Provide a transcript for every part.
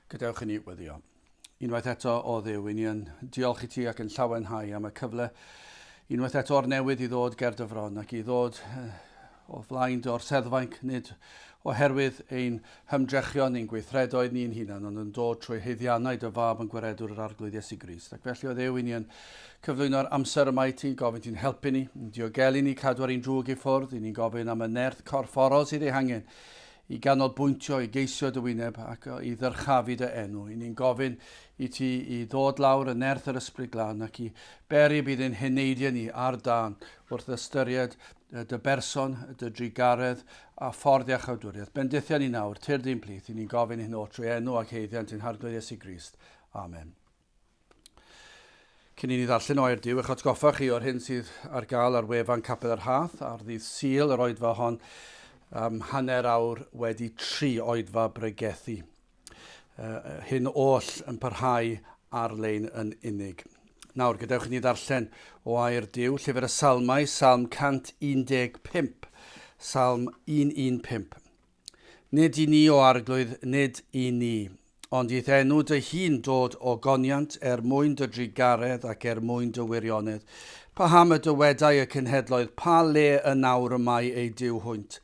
Gadewch i ni weddio. Unwaith eto o Dduw, i ni yn diolch i ti ac yn llawenhau am y cyfle unwaith eto o'r newydd i ddod ger dy fron ac i ddod o flaen o'r seddfainc, nid oherwydd ein hymdrechion, ein gweithredoedd ni'n hunan, ond yn dod trwy haeddiannau dy fab yn gwaredwr yr arglwydd Iesu Grist. Ac felly o Dduw, i ni yn cyflwyno'r amser yma i ti, gofyn ti'n helpu ni, yn diogelu ni cadw ar ein drwg i ffwrdd, i ni'n gofyn am y nerth corfforol sydd ei hangen, i ganolbwyntio, i geisio dy wyneb ac i ddyrchafu dy enw. I ni'n gofyn i ti i ddod lawr y nerth yr ysbryd glân ac i beri bydd ein heneidiau ni ar dan wrth ystyried dy berson, dy drigaredd a ffordd a chawdwriaeth. Bendithiau ni nawr, tir di'n plith, i ni'n gofyn hyn o trwy enw ac heiddiant yn harglwydd Iesu Grist. Amen. Cyn i ni ddarllen o'r diw, eich atgoffa chi o'r hyn sydd ar gael ar wefan Nghapel yr Rhath, ar ddydd Sul yr oedfa hon, hanner awr wedi 3 oedfa bregethu. Hyn oll yn parhau ar-lein yn unig. Nawr, gadewch ni ddarllen o air diw, llyfr y Salmau, Salm 115, Salm 115. Nid i ni o arglwydd, nid i ni, ond idd enw dy hun dod o goniant mwyn dy drigaredd ac mwyn dy wirionedd. Pa ham y dywedau y cynhedloedd, pa le y nawr ymau ei diw hwynt.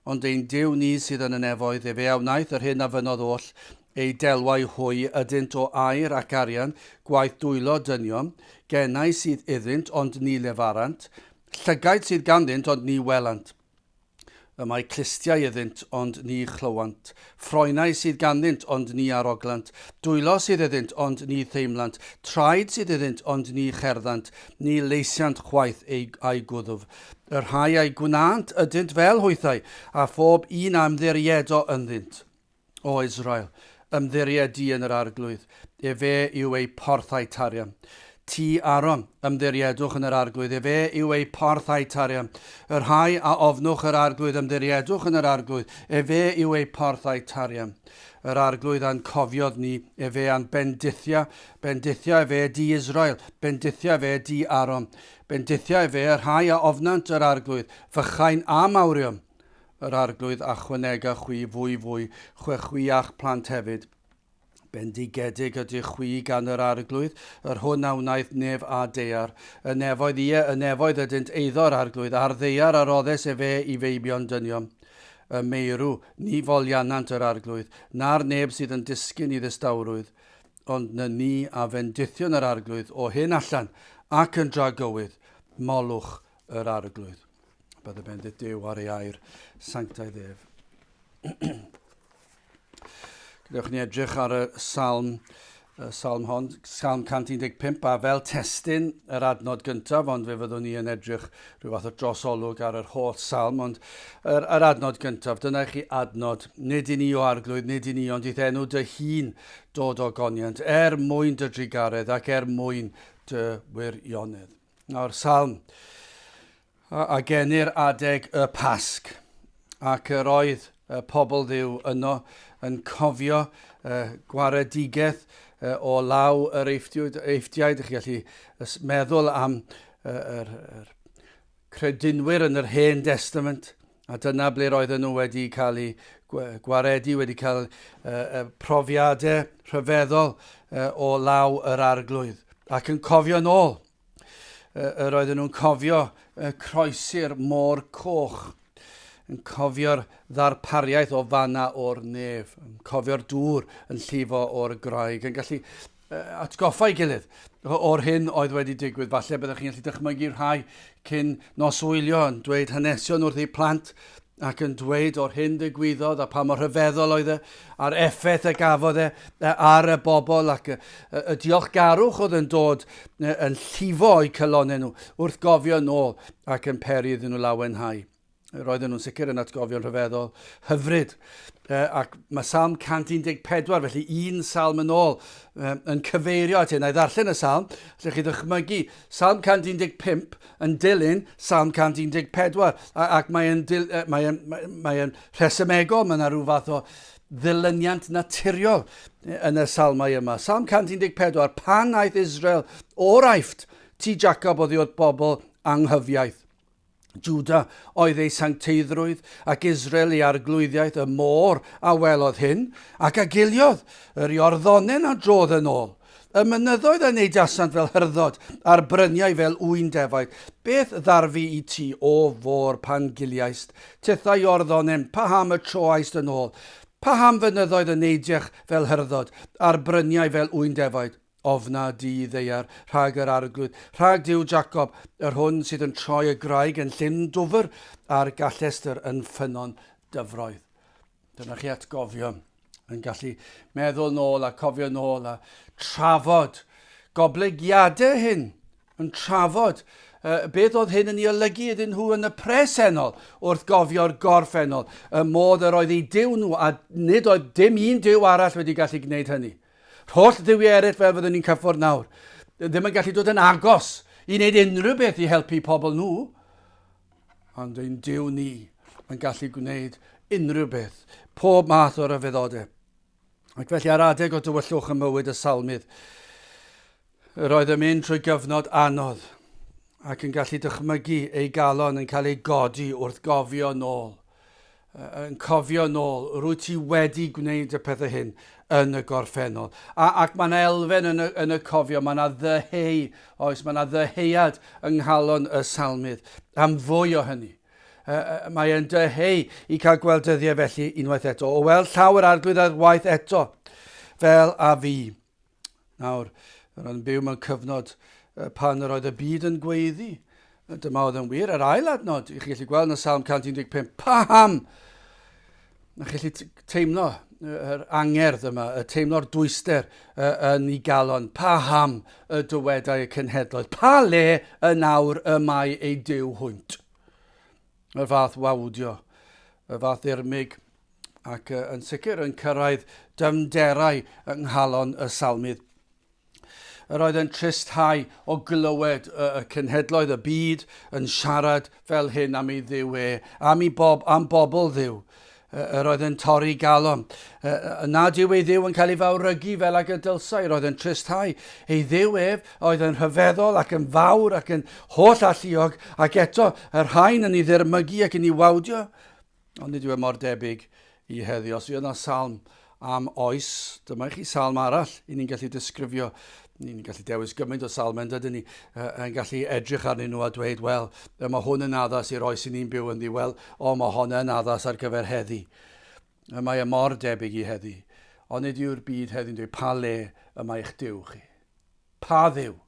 Ond ein diw ni sydd yn y nefoedd, fe awnaeth yr hyn a fynodd oll, ei delwau hwy ydynt o air ac arian, gwaith dwylo dynion, gennau sydd iddynt ond ni lefarant, llygaid sydd ganddynt ond ni welant. Y mae clistiau iddynt ond ni chlywant, ffroenau sydd ganddynt ond ni aroglant, dwylo sydd iddynt ond ni theimlant, traed sydd iddynt ond ni cherddant, ni leisiant chwaith a'i gwddwf. Yr rhai a'i gwnant ydynt fel hwythau, a phob un amddiriedo ynddynt. O Israel, ymddiriedi yn yr arglwydd, fe yw ei porthau tarian. Ti Aron, ymddiriedwch yn yr arglwydd, fe yw ei porthau tarian. Yr rhai a ofnwch yr arglwydd, ymddiriedwch yn yr arglwydd, fe yw ei porthau tarian. Yr arglwydd a'n cofiodd ni, fe a'n bendithia fe di Israel, bendithia fe di Aron, bendithia fe yr rhai a ofnant yr arglwydd, fychain a mawrion. Yr arglwydd a chwanega chwi fwy, chwiach plant hefyd. Bendigedig ydy chwi gan yr arglwydd, yr hwn a wnaeth nef a dear. Y nefoedd ydynt eiddo'r arglwydd, a'r ddeiar a roddes fe i feibion dynion. Y meirw, ni folianant yr arglwydd, na'r neb sydd yn disgyn i ddistawrwydd, ond na ni a fendithion yr arglwydd o hyn allan ac yn dragywydd, molwch yr arglwydd. Bydde bendith Duw ar ei air, sanctaidd ef. Gydewch ni edrych ar y Salm hon, Salm 115, a fel testyn yr adnod gyntaf, ond fe fyddwn ni yn edrych rhyw fath o drosolwg ar yr holl Salm, ond yr adnod gyntaf, dyna chi adnod, nid i ni o arglwydd, nid i ni, ond idd enw dy hun dod o goniant, mwyn dy drigaredd ac mwyn dy wirionedd. Nawr, Salm, a genir adeg y Pasg, ac yr oedd y pobl Dduw yno yn cofio gwaredigeth o law yr eiftiaid. Ych chi gallu meddwl am yr credinwyr yn yr Hen Testament, a dyna ble roedden nhw wedi cael eu gwaredu, wedi cael profiadau rhyfeddol o law yr arglwydd. Ac yn cofio nôl, roedden nhw'n cofio croesi'r môr coch, yn cofio'r ddarpariaeth o fanna o'r nef, yn cofio'r dŵr yn llifo o'r graig, yn gallu atgoffa i gilydd o'r hyn oedd wedi digwydd. Falle byddwch chi'n gallu dychmygu rhai cyn noswylio yn dweud hanesion wrth eu plant ac yn dweud o'r hyn digwyddodd a pa mor rhyfeddol oedd a'r effaith y gafodd ar y bobl ac y diolchgarwch oedd yn dod yn llifo o'i cylonau nhw wrth gofio nôl ac yn peri iddyn nhw lawenhau. Roedden nhw'n sicr yn atgofio'n rhyfeddol hyfryd. Ac mae Salm 114, felly un salm yn ôl, yn cyfeirio at hyn. A i ddarllen y salm, lle chi ddychmygu Salm 115 yn dilyn Salm 114. Ac mae'n rhesymegol, mae'n rhyw fath o ddilyniant naturiol yn y salmau yma. Salm 114, pan aeth Israel o'r Aifft, ti Jacob oddi oedd bobl anghyfiaeth. Juda oedd ei sancteiddrwydd ac Israel ei arglwyddiaeth y môr a welodd hyn ac agiliodd yr iorddonen a drodd yn ôl. Y mynyddoedd yn ei dasant fel hyrdod a'r bryniau fel ŵyn defaid. Beth ddarfu i ti o fôr pan giliaist? Tithau iorddonen, paham y troaist yn ôl. Paham fynyddoedd yn neidiach fel hyrdod a'r bryniau fel ŵyn defaid. Ofna di ddeiar, rhag yr arglwydd, rhag Duw Jacob, yr hwn sydd yn troi y graig yn llyn dwfr a'r gallestr yn ffynon dyfroedd. Dyna chi atgofio, yn gallu meddwl nôl a cofio nôl a trafod goblygiadau hyn, yn trafod beth oedd hyn yn ei olygu iddyn nhw yn y presennol wrth gofio'r gorffennol, y modd yr oedd ei Duw nhw, a nid oedd dim un Duw arall wedi gallu gwneud hynny. Holl dduwiau eraill fel fyddwn ni'n cyffwrdd nawr, ddim yn gallu dod yn agos i wneud unrhyw beth i helpu pobl nhw, ond ein Duw ni yn gallu gwneud unrhyw beth, pob math o ryfeddodau. Ac felly ar adeg o dywyllwch y mywyd y salmydd, roedd yn mynd trwy gyfnod anodd ac yn gallu dychmygu ei galon yn cael ei godi wrth gofio nôl. Yn cofio nôl, rwy ti wedi gwneud y pethau hyn yn y gorffennol. Ac mae yna elfen yn y cofio, mae yna ddeheu, oes, mae yna ddeheuad yng nghalon y salmydd am fwy o hynny. Mae e'n deheu i cael gweldyddiau felly unwaith eto, o weld llawer arglwydd waith eto, fel a fi. Nawr, roedd yn byw mewn cyfnod pan yr oedd y byd yn gweiddi. Dyma oedd yn wir, yr ail adnod, i chi gallu gweld yn y Salm 115, paham! Na chi gallu teimlo yr angerdd yma, y teimlo'r dwyster yn ei galon. Paham y dywedau y cenhedloedd. Pa le y nawr y mae ei Duw hwynt. Y fath wawdio, y fath irmig, ac yn sicr yn cyrraedd dyfnderau yng nghalon y salmydd. Yr oedd yn tristau o glywed y cenhedloedd y byd yn siarad fel hyn am ei Dduw am bobl Dduw. Yr oedd yn torri galon. Nad yw ei Dduw yn cael ei fawrygu fel ag y dylsai. Yr oedd yn tristau. Ei Dduw oedd yn rhyfeddol ac yn fawr ac yn holl alluog, ac eto yr rhain yn ei ddirmygu ac yn ei wawdio. Ond nid yw e mor debyg i heddi. Os yw yna salm am oes, dyma chi salm arall i ni'n gallu disgrifio. Ni'n gallu dewis gymaint o salmen, dydyn ni yn gallu edrych arnyn nhw a dweud, wel, mae hwn yn addas i'r oes i ni'n byw yn ddi, wel, mae hwn yn addas ar gyfer heddi. Mae e mor debyg i heddi. Ond nid yw'r byd heddi'n dweud, pa le yma eich Duw chi? Pa Dduw?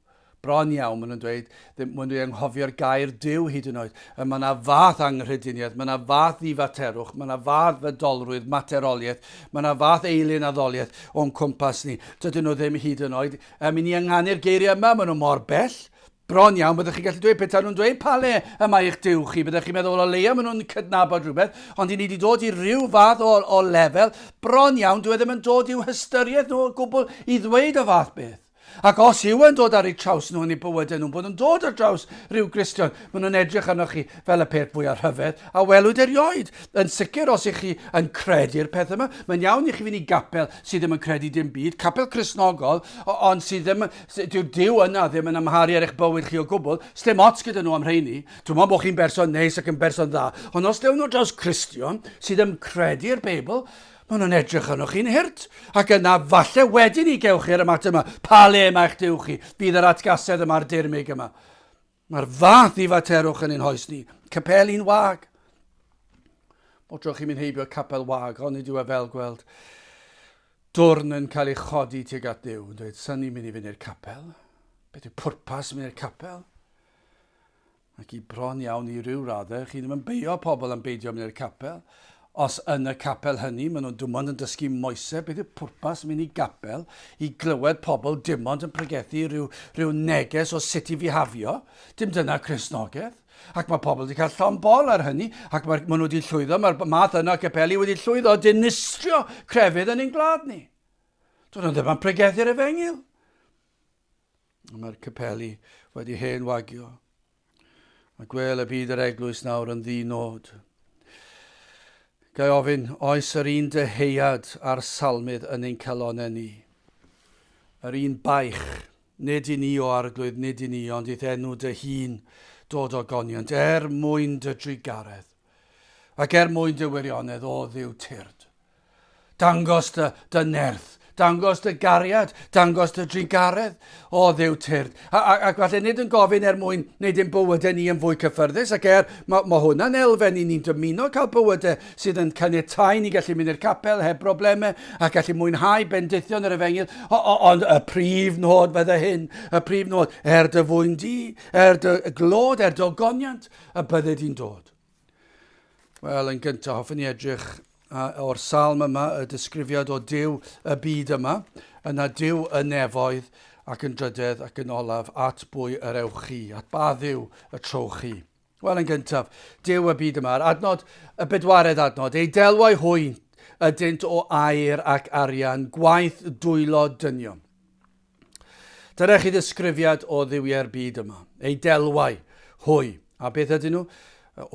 Bron iawn, maen nhw'n dweud, maen nhw'n anghofio'r gair Duw hyd yn oed. Mae yna fath anghrediniaeth, mae yna fath ddifaterwch, mae yna fath fydolrwydd, materoliaeth, mae yna fath eilyn addoliaeth o'n cwmpas ni. Dydyn nhw ddim hyd yn oed. Mi ni anganu'r geiriau yma, maen nhw mor bell. Bron iawn, byddwch chi'n gallu dweud pethau nhw'n dweud, pa le yma eich Duw chi? Byddwch chi'n meddwl o leia, maen nhw'n cydnabod rhywbeth, ond i ni wedi dod i ryw fath o lefel. Bron iawn, dwi ddim yn dod i'w hystyriaeth nhw o gwbl i ddweud o fath beth. Ac os yw yn dod ar eu traws nhw yn eu bywydau nhw, bod nhw'n dod ar draws rhyw Gristion, maen nhw'n edrych arnoch chi fel y peth fwy ar hyfedd, a welwyd erioed. Yn sicr os ych chi yn credu'r peth yma, mae'n iawn i chi fynd i gapel sydd ddim yn credu dim byd, capel Cristnogol, ond sydd ddim, dyw'r Duw yna ddim yn amharu ar eich bywyd chi o gwbl, sdim ots gyda nhw am rheini. Dwi'n meddwl bod chi'n berson neis ac yn berson dda, ond os dewn nhw draws Cristion sydd yn credu'r Beibl, maen nhw'n edrych arnoch chi'n hirt. Ac yna falle wedyn i gewch chi'r ymateb yma. Pa le mae'ch Duw chi? Bydd yr atgasedd yma'r dirmig yma. Mae'r fath ddifaterwch yn ein hoes ni. Capel un wag. O dro chi'n mynd heibio capel wag, ond nid yw e fel gweld dwrn yn cael ei chodi tuag at Duw. Dweud, sy'n ni'n mynd i fynd i'r capel? Beth yw pwrpas mynd i'r capel? Ac i bron iawn i ryw raddau, chi ddim yn beio pobl yn beidio mynd i'r capel. Os yn y capel hynny, maen nhw'n dim ond yn dysgu moesau, beth yw pwrpas mynd i gapel i glywed pobl dim ond yn pregethu rhyw neges o sut i fihafio. Dim dyna Cristnogaeth. Ac mae pobl wedi cael llon bol ar hynny, ac maen nhw wedi llwyddo, mae'r math yna capeli wedi llwyddo dinistrio crefydd yn ein glad ni. Dwi'n nhw ddim yn pregethu'r efengil. Mae'r capeli wedi hen wagio. A gwel y byd yr eglwys nawr yn ddinod. Gai ofyn, oes yr un deheuad a'r salmydd yn ein calonau ni. Yr un baich, nid i ni o arglwydd, nid i ni, ond idd enw dy hun. dod o goniant, mwyn dy drigaredd, ac mwyn dy wirionedd o ddiw tyrd. Dangos dy nerth, dangos dy gariad, dangos dy drigaredd o ddiw tyrd. Ac falle nid yn gofyn mwyn wneud ein bywydau ni yn fwy cyffyrddus, ac mae hwnna'n elfen i ni'n dymuno cael bywydau sydd yn caniatáu ni gallu mynd i'r capel heb broblemau, a gallu mwynhau bendithion yr efengil, ond y prif nod fydde hyn, y prif nod, dy fwyn di, dy glod, dy ogoniant, y bydde di'n dod. Wel, yn gyntaf, hoffwn i edrych o'r Salm yma, y disgrifiad o Duw y byd yma, yna Duw y nefoedd ac yn drydydd ac yn olaf at bwy yr ewch chi, at ba Dduw y trowch chi. Wel, yn gyntaf, Duw y byd yma, adnod, y bedwaredd adnod, ei delwau hwy ydynt o aur ac arian, gwaith dwylo dynion. Dyna chi ddisgrifiad o dduwie'r byd yma, ei delwau hwy. A beth ydyn nhw?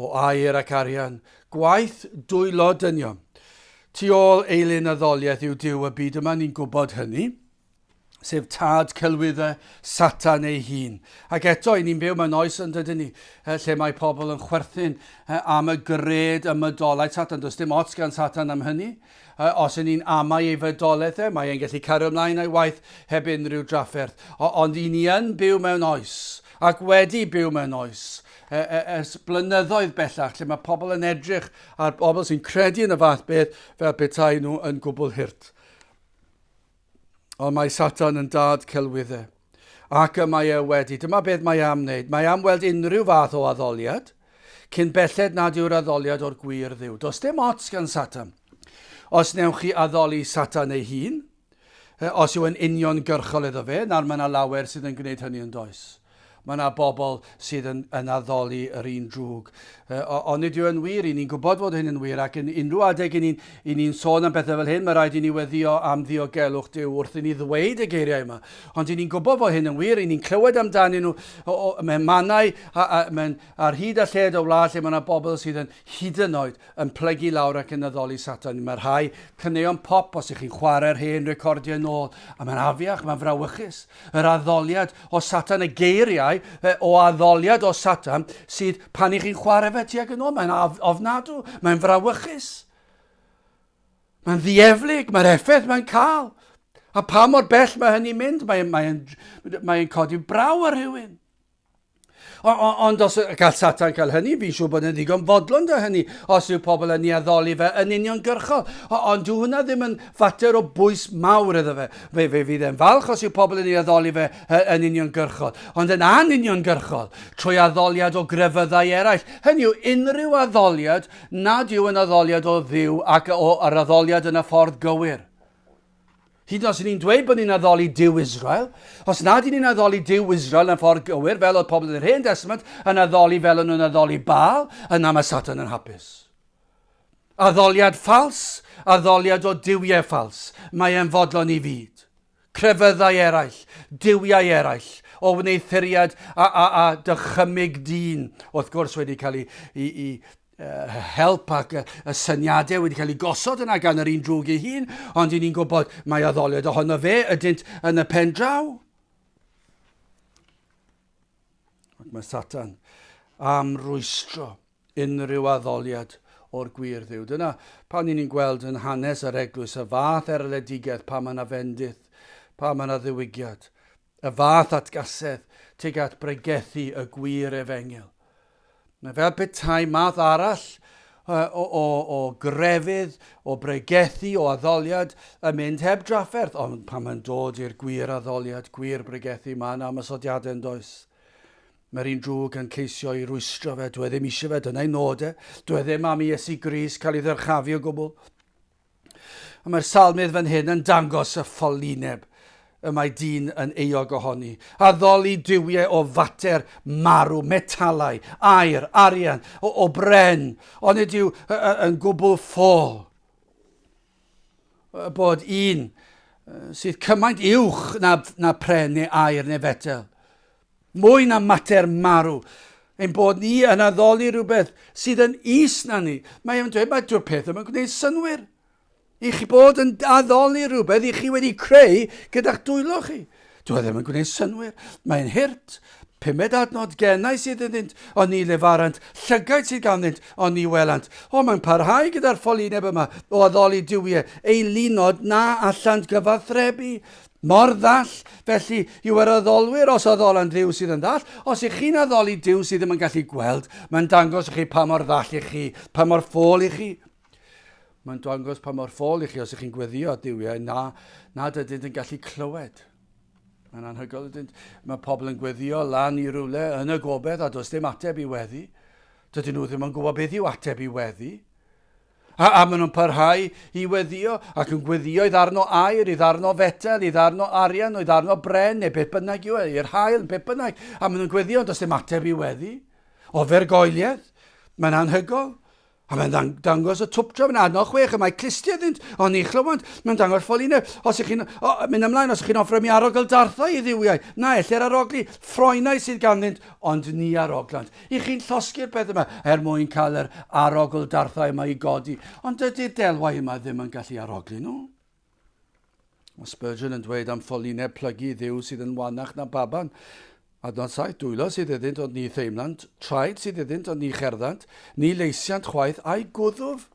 O aur ac arian, gwaith dwylo dynion. Tu ôl eilyn addoliaeth yw Duw y byd yma, ni'n gwybod hynny, sef tad celwyddau Satan ei hun. Ac eto, ni'n byw mewn oes yn dydyn ni, lle mae pobl yn chwerthin am y gred ymydolaeth Satan. Does dim ots gan Satan am hynny. Os y'n ni'n amau ei fydolaeth mae e'n gallu cario ymlaen a'i waith heb unrhyw drafferth. Ond ni yn byw mewn oes, ac wedi byw mewn oes, ers blynyddoedd bellach, lle mae pobl yn edrych ar bobl sy'n credu yn y fath beth fel petai nhw yn gwbl hirt. Ond mae Satan yn dad celwyddau. Ac mae wedi. Dyma beth mae am wneud. Mae am weld unrhyw fath o addoliad, cyn belled nad yw'r addoliad o'r gwir Dduw. Does dim ots gan Satan. Os newch chi addoli Satan ei hun, os yw yn union gyrchol iddo fe, nawr mae yna lawer sydd yn gwneud hynny yn does. Mae yna bobl sydd yn addoli yr un drwg. Ond nid yw yn wir, i ni'n gwybod fod hyn yn wir, ac yn unrhyw adeg i ni'n sôn am bethau fel hyn, mae rhaid i ni weddio am ddiogelwch Duw wrth i ni ddweud y geiriau yma. Ond i ni'n gwybod fod hyn yn wir, i ni'n clywed amdanyn nhw mewn mannau ar hyd a lled o wlad lle mae yna bobl sydd yn hyd yn oed yn plygu lawr ac yn addoli Satan. Mae rhai cyneuon pop os ych chi'n chwarae'r hen recordiau nôl, a mae'n afiach, mae'n frawychus. Yr addoliad o Satan, y geiriau o addoliad o Satan sydd pan i chi'n chwarae fe tuag yn ôl, mae'n ofnadw, mae'n frawychus. Mae'n ddieflig, mae'r effaith mae'n cael. A pa mor bell mae hynny'n mynd, mae'n codi braw ar rhywun. Ond os gall Satan cael hynny, fi'n siŵr bod yn ddigon fodlon dy hynny, os yw pobl yn ei addoli fe yn union gyrchol. Ond dyw hwnna ddim yn fater o bwys mawr iddo fe. Fe fydd e'n falch os yw pobl yn ei addoli fe yn union gyrchol. Ond yn anunion gyrchol, trwy addoliad o grefyddau eraill. Hynny yw unrhyw addoliad nad yw yn addoliad o Dduw ac yr addoliad yn y ffordd gywir. Hyd yn os ni'n dweud bod ni'n addoli Duw Israel, os nad ni'n addoli Duw Israel yn ffordd gywir, fel oedd pobl yn yr Hen Testament yn addoli fel yn addoli Baal, yna mae Satan yn hapus. Addoliad ffals, addoliad o diwiau ffals, mae e'n fodlon i fyd. Crefyddau eraill, diwiau eraill, o wneithuriad a dychymig dyn, wrth gwrs wedi cael ei help ac y syniadau wedi cael ei gosod yna gan yr un drwg ei hun, ond i ni'n gwybod mae addoliad ohono fe ydynt yn y pen draw. Ac mae Satan am rwystro unrhyw addoliad o'r gwir Dduw. Dyna pan ni'n gweld yn hanes yr eglwys y fath erledigaeth pa mae yna fendith, pa mae yna ddiwygiad, y fath atgasedd tuag at bregethu y gwir efengil. Mae fel petai math arall o grefydd, o bregethu, o addoliad yn mynd heb drafferth. Ond pan mae'n dod i'r gwir addoliad, gwir bregethu, mae yna ymysodiadau yn does. Mae'r un drwg yn ceisio i rwystro fe, dwi ddim eisiau fe, dyna'i nodau. Dwi ddim am Iesu Grist cael ei ddyrchafu o gwbl. A mae'r salmydd fan hyn yn dangos y ffolineb y mae dyn yn euog ohoni. Addoli diwiau o fater marw, metalau, air, arian, o bren, ond ydyw yn gwbl ffôl. Bod un sydd cymaint uwch na pren neu air neu fetel. Mwy na mater marw. Ein bod ni yn addoli rhywbeth sydd yn is na ni. Mae'n dweud, mae'r peth yma'n gwneud synwyr. I chi bod yn addoli rhywbeth i chi wedi creu gyda'ch dwylo chi. Dwi ddim yn gwneud synwyr. Mae'n hirt. Pumed adnod gennau sydd ydynt o'n ni lefarant, llygaid sydd ganddynt o'n ni welant. O, mae'n parhau gyda'r ffolineb yma o addoli diwiau, ei lunod na allant gyfathrebu. Mor ddall, felly yw yr addolwyr os addolan Dduw sydd yn ddall. Os ych chi'n addoli Dduw sydd ddim yn gallu gweld, mae'n dangos i chi pa mor ddall i chi, pa mor ffôl i chi. Mae'n dangos pa mor ffôl i chi os ych chi'n gweddio diwiau na dydynt yn gallu clywed. Mae'n anhygoel. Mae pobl yn gweddio lan i rywle yn y gobeith a does dim ateb i weddi. Dydyn nhw ddim yn gwybod beth yw ateb i weddi. A maen nhw'n parhau i weddio ac yn gweddio i ddarno air, i ddarno fetel, i ddarno arian, i ddarno bren neu beth bynnag yw, i'r hael, beth bynnag. A maen nhw'n gweddio does dim ateb i weddi. Ofergoeliaeth. Mae'n anhygoel. A mae'n dangos y twptro, mae'n adno 6, a mae clistiau ddynt, o'n i chlywant, mae'n dangos ffolineb. Os ych chi'n mynd ymlaen, os ych chi'n offro mi arogl darthau i ddiwiau, na, ellir aroglu ffroenau sydd ganddynt, ond ni aroglant. I chi'n llosgu'r peth yma mwyn cael yr arogl darthau yma i godi, ond dydy'r delwau yma ddim yn gallu aroglu nhw. Mae Spurgeon yn dweud am ffolineb plygu Dduw sydd yn wanach na baban. Adnod 7, dwylo sydd iddynt ond ni theimlant, traed sydd iddynt ond ni cherddant, ni leisiant chwaith a'i gwddwf.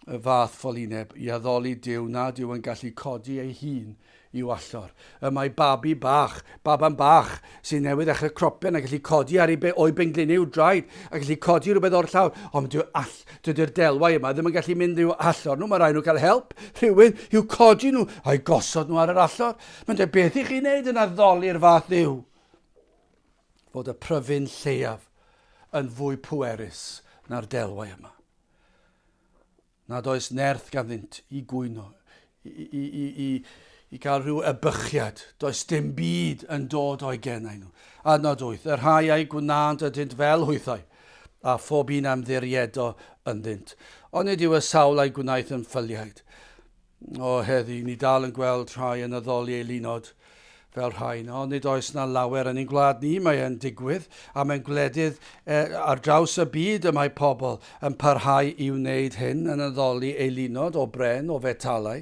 Y fath ffolineb i addoli Dduw nad yw yn gallu codi ei hun i'w allor. Y mae baban bach sy'n newydd ddechrau cropian a gallu codi ar ei o'i bengliniw draed a gallu codi rhywbeth o'r llawr. Ond dydy'r delwau yma ddim yn gallu mynd i'w allor nhw. Mae rhaid nhw cael help rhywun i'w codi nhw a'i gosod nhw ar yr allor. Mae'n dweud beth i chi wneud yn addoli'r fath Dduw? Fod y pryfyn lleiaf yn fwy pwerus na'r delwau yma. Nad oes nerth ganddynt i gwyno, i gael rhyw ebychiad. Does dim byd yn dod o'i gennau nhw. Adnod 8, yr rhai a'i gwnant ydynt fel hwythau, a phob un amddiriedo ynddynt. Ond nid yw y sawl a'i gwnaeth yn ffyliaid. O heddi, ni dal yn gweld rhai yn addoli ei lunod fel rhain, ond nid oes na lawer yn ein gwlad ni, mae e'n digwydd, a mae'n gwledydd ar draws y byd y mae pobl yn parhau i wneud hyn, yn addoli ei lunod o bren, o fetalau.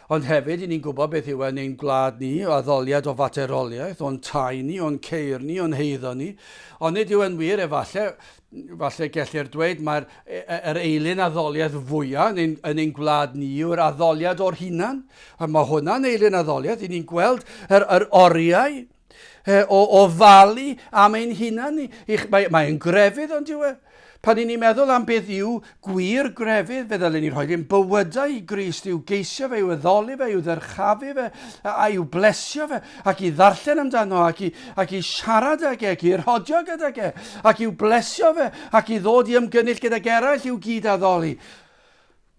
Ond hefyd, ni'n gwybod beth yw yn ein gwlad ni, o addoliad o fateroliaeth, o'n tai ni, o'n ceir ni, o'n heiddo ni. Ond nid yw yn wir falle gellir dweud mae'r eilyn addoliad fwyaf yn ein gwlad ni yw'r addoliad o'r hunan. A mae hwnna'n eilyn addoliad, ni'n gweld yr oriau o falu am ein hunan ni. Mae'n grefydd ond yw e. Pan ni'n meddwl am beth yw gwir grefydd, fe ddylwn ni'n rhoi yn bywydau i Grist, i'w geisio fe, i'w addoli fe, i'w ddyrchafu fe, a i'w blesio fe, ac i ddarllen amdano, ac i siarad ag ac i rhodio gydag ac i'w blesio fe, ac i ddod i ymgynnull gydag eraill i'w gyd addoli.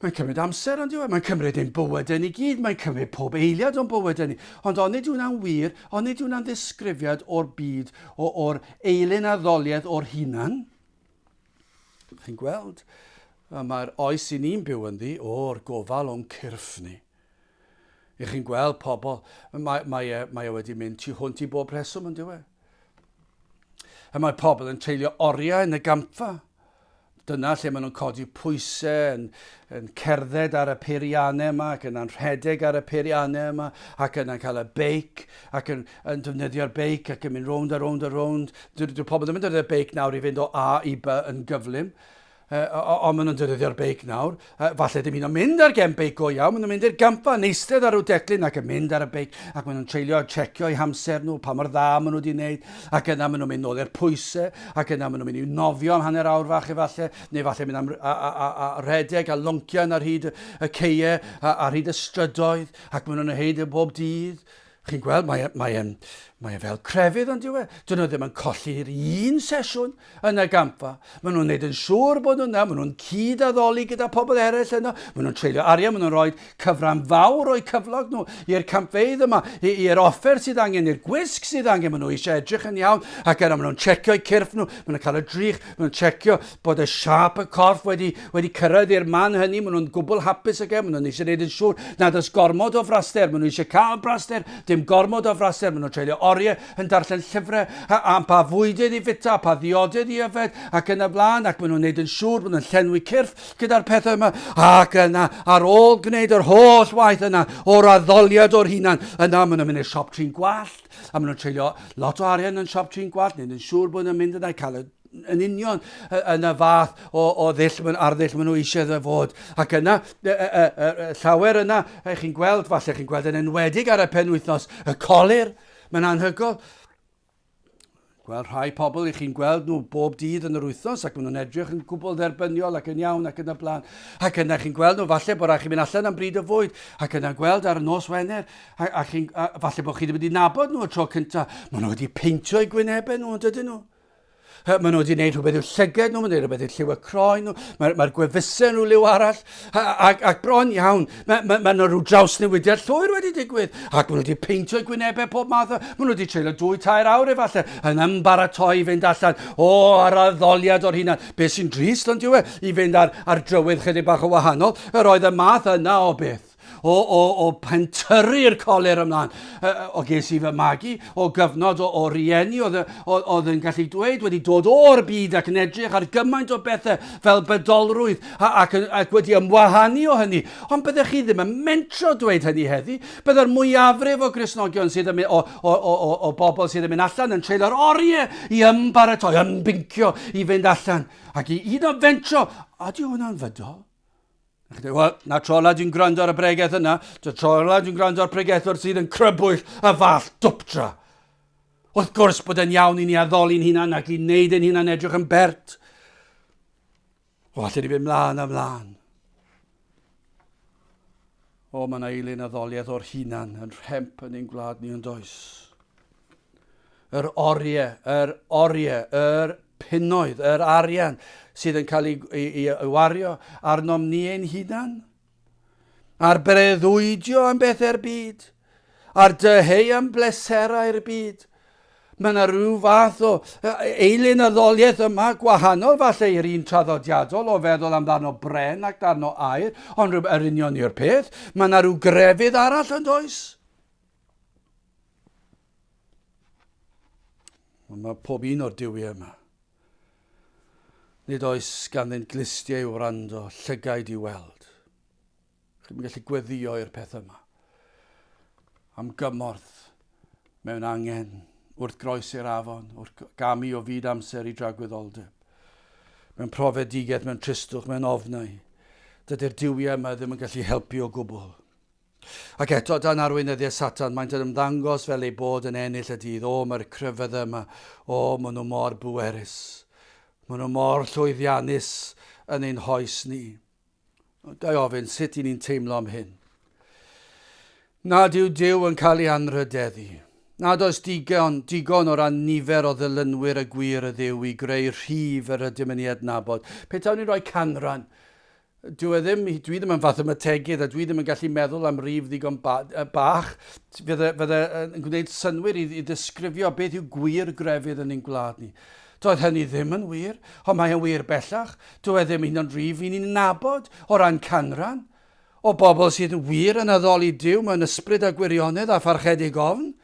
Mae'n cymryd amser ond yw e, mae'n cymryd ein bywydau ni gyd, mae'n cymryd pob eiliad o'n bywydau ni. Ond onid yw'n wir, onid yw'n ddisgrifiad o'r byd, o'r eilyn addoliad o'r hunan. Chi'n gweld, mae'r oes i ni'n byw ynddi o'r gofal o'n cyrff ni. I chi'n gweld pobl, mae e wedi mynd tu hwnt i bob reswm yn diwe. A mae pobl yn treulio oriau yn y gampfa. Dyna lle maen nhw'n codi pwysau, yn cerdded ar y peiriannau yma, ac yn anrhedeg ar y peiriannau yma, ac yn cael y beic, ac yn defnyddio'r beic, ac yn mynd rownd a rownd a rownd. Dyw pobl ddim yn defnyddio'r beic nawr i fynd o A i B yn gyflym, ond maen nhw'n defnyddio'r beic nawr. Falle ddim un o'n mynd ar gen beic go iawn, maen nhw'n mynd i'r gampfa, neistedd ar ryw declyn ac yn mynd ar y beic, ac maen nhw'n treulio checio eu hamser nhw, pa mor dda maen nhw wedi wneud, ac yna maen nhw'n mynd nôl i'r pwysau, ac yna maen nhw'n mynd i nofio am hanner awr fach efallai, neu falle mynd am redeg a loncian ar hyd y ceiau, ar hyd y strydoedd, ac maen nhw'n neud y bob dydd. Chi'n gweld, mae fel crefydd ond yw e. Dyn nhw ddim yn colli'r un sesiwn yn y gampfa. Maen nhw'n neud yn siŵr bod nhw'n maen nhw'n cyd addoli gyda pobl eraill yno. Maen nhw'n treulio arian, maen nhw'n rhoi cyfran fawr o'i cyflog nhw i'r campfeidd yma, i'r offer sydd angen, i'r gwisg sydd angen. Maen nhw eisiau edrych yn iawn, ac yna maen nhw'n checio'u cyrff nhw, maen nhw'n cael y drych, maen nhw'n checio bod y siap y corff wedi cyrraedd i'r man hynny, maen nhw'n gwbl hapus ag maen nhw'n eisiau neud yn siŵr nad oes gormod o fraster, maen nhw eisiau cael braster, dim gormod o fraster, maen nhw'n treulio oriau yn darllen llyfrau, a pa fwydydd i fita, pa ddiodydd i yfed, ac yn y blaen, ac maen nhw'n gwneud yn siŵr, maen nhw'n llenwi cyrff gyda'r pethau yma, ac yna, ar ôl gwneud yr holl waith yna, o'r addoliad o'r hunan, yna maen nhw'n mynd i'r siop trin gwallt, a maen nhw'n treulio lot o arian yn siop trin gwallt, neu'n siŵr bod nhw'n mynd yna i cael yn union yn y fath o arddull maen nhw eisiau dda fod. Ac yna, llawer yna, chi'n gweld, falle chi'n gweld yn enwedig ar y penwythnos, y colir, mae'n anhygoel. Gweld rhai pobl, chi'n gweld nhw bob dydd yn yr wythnos, ac maen nhw'n edrych yn gwbl dderbyniol ac yn iawn ac yn y blaen. Ac yna chi'n gweld nhw, falle bod chi'n mynd allan am bryd o fwyd, ac yna gweld ar y nos Wener, a falle bod chi wedi nabod nhw y tro cyntaf. Maen nhw wedi peintio eu gwynebau nhw, dydyn nhw. Maen nhw wedi gwneud rhywbeth i'w llyged nhw, maen nhw wedi gwneud rhywbeth i'w lliw y croen nhw, mae'r gwefusau nhw liw arall, ac bron iawn, maen nhw rhyw drawsnewidiad llwyr wedi digwydd, ac maen nhw wedi peintio gwynebau pob math, maen nhw wedi treulio 2-3 awr efallai, yn ymbaratoi i fynd allan, ar addoliad o'r hunan, beth sy'n drist ond yw i fynd ar drywydd chydig bach o wahanol, yr oedd y math yna o beth. O pentyrru'r colir ymlaen, o ges i fy magu, o gyfnod o rieni oedd yn gallu dweud wedi dod o'r byd ac yn edrych ar gymaint o bethau fel bydolrwydd ac wedi ymwahanu o hynny. Ond byddech chi ddim yn mentro dweud hynny heddi. Byddai'r mwyafrif o Gristnogion sydd yn o bobl sydd yn mynd allan yn treulio'r oriau i ymbaratoi, ymbincio i fynd allan. Ac i un o fentro, a di hwnna'n fydol? Wel, na trola dwi'n gwrando ar y bregaeth yna, trola dwi'n gwrando ar pregaethwr sydd yn crybwyll y fath dwptra. Wrth gwrs bod yn iawn i ni addoli'n hunan ac i wneud yn hunan edrych yn bert. Allai ni fynd mlaen. Mae yna eily'n addoliad o'r hunan yn rhemp yn ein gwlad ni yn does. Yr oriau, yr punnoedd, yr arian sydd yn cael ei wario arnom ni ein hunan, a'r breuddwydio am bethau'r byd, a'r dyheu am bleserau'r byd. Mae yna rhyw fath o eily'n addoliaeth yma gwahanol falle i'r un traddodiadol o feddwl amdano bren ac darno air, ond yr union i'r peth. Mae yna rhyw grefydd arall yn does. Mae pob un o'r diwy yma. Nid oes ganddynt glistiau i'w wrando, llygaid i'w weld. Chi'n gallu gweddio i'r peth yma. Am gymorth mewn angen, wrth groes i'r afon, wrth gamu o fyd amser i dragwyddoldeb. Mewn profedigeth, mewn tristwch, mewn ofnau. Dydy'r diwiau yma ddim yn gallu helpu o gwbl. Ac eto, dan arweinyddiau Satan, maent yn ymddangos fel ei bod yn ennill y dydd. Mae'r cryfedd yma, maen nhw mor bwerus. Maen nhw mor llwyddiannus yn ein hoes ni. Da i ofyn, sut i ni'n teimlo am hyn? Nad yw Duw yn cael ei anrhydeddu. Nad oes digon o ran nifer o ddilynwyr y gwir y Dduw i greu rhif yr ydym yn ei adnabod. Petawn ni'n rhoi canran. Dwi ddim yn fath ymategydd a dwi ddim yn gallu meddwl am rif ddigon bach. Fydde yn gwneud synwyr i ddisgrifio beth yw gwir grefydd yn ein gwlad ni. Doedd hynny ddim yn wir, ond mae yn wir bellach. Doedd ddim un o'n rif i ni'n nabod o ran canran, o bobl sydd yn wir yn addoli Duw mewn ysbryd a gwirionedd a pharchedig ofn.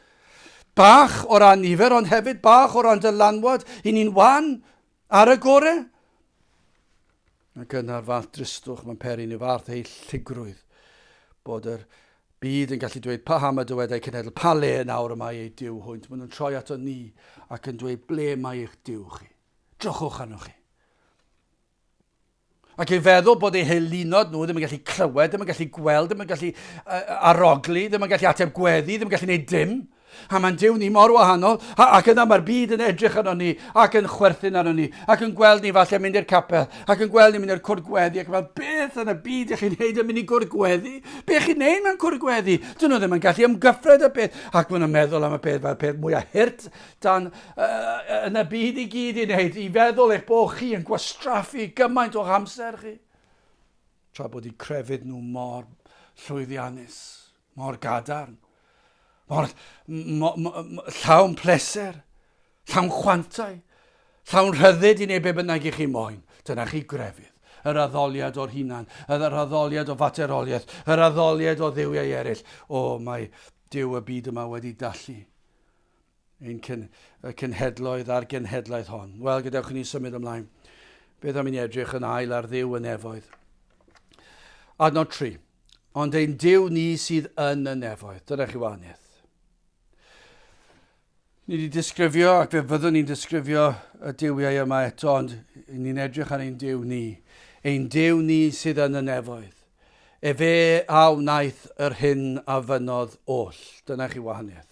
Bach o ran nifer, ond hefyd bach o ran dylanwad i ni'n wan ar y gorau. Ac yna'r fath dristwch mae'n peri ni fath ei llugrwydd bod yr byd yn gallu dweud pa ham y dywedau cenedl, pa le nawr yma ei Duw hwynt. Maen nhw'n troi ato ni ac yn dweud ble mae eich Duw chi. Drychwch arno chi. Ac i feddwl bod eu helunod nhw ddim yn gallu clywed, ddim yn gallu gweld, ddim yn gallu arogli, ddim yn gallu ateb gweddi, ddim yn gallu gwneud dim. A mae'n Duw ni mor wahanol, ac yna mae'r byd yn edrych arno ni, ac yn chwerthin arno ni, ac yn gweld ni falle mynd i'r capel, ac yn gweld ni mynd i'r cwrdd gweddi, ac yn meddwl, beth yn y byd ych chi'n neud yn mynd i cwrdd gweddi? Beth chi'n neud mewn cwrdd gweddi? Dyn nhw ddim yn gallu ymgyffred y peth, ac maen nhw'n meddwl am y peth fel peth mwyaf hirt dan yn y byd i gyd i wneud, i feddwl eich bod chi yn gwastraffu gymaint o amser chi. Tra bod i crefydd nhw mor llwyddiannus, mor gadarn. Llawn pleser, llawn chwantau, llawn rhyddid i neu be bynnag i chi moyn. Dyna chi grefydd. Yr addoliad o'r hunan, yr addoliad o fateroliaeth, yr addoliad o dduwiau eraill. Mae Duw y byd yma wedi dallu. y cynhedloedd a'r genhedlaeth hon. Wel, gadewch ni symud ymlaen. Beth am i ni edrych yn ail ar Dduw y nefoedd. Adnod 3. Ond ein Duw ni sydd yn y nefoedd. Dyna chi wahaniaeth. Ni wedi disgrifio, ac fe fyddwn ni'n disgrifio y diwiau yma eto, ond ni'n edrych ar ein Duw ni. Ein Duw ni sydd yn y nefoedd. Fe a wnaeth yr hyn a fynodd oll. Dyna chi wahaniaeth.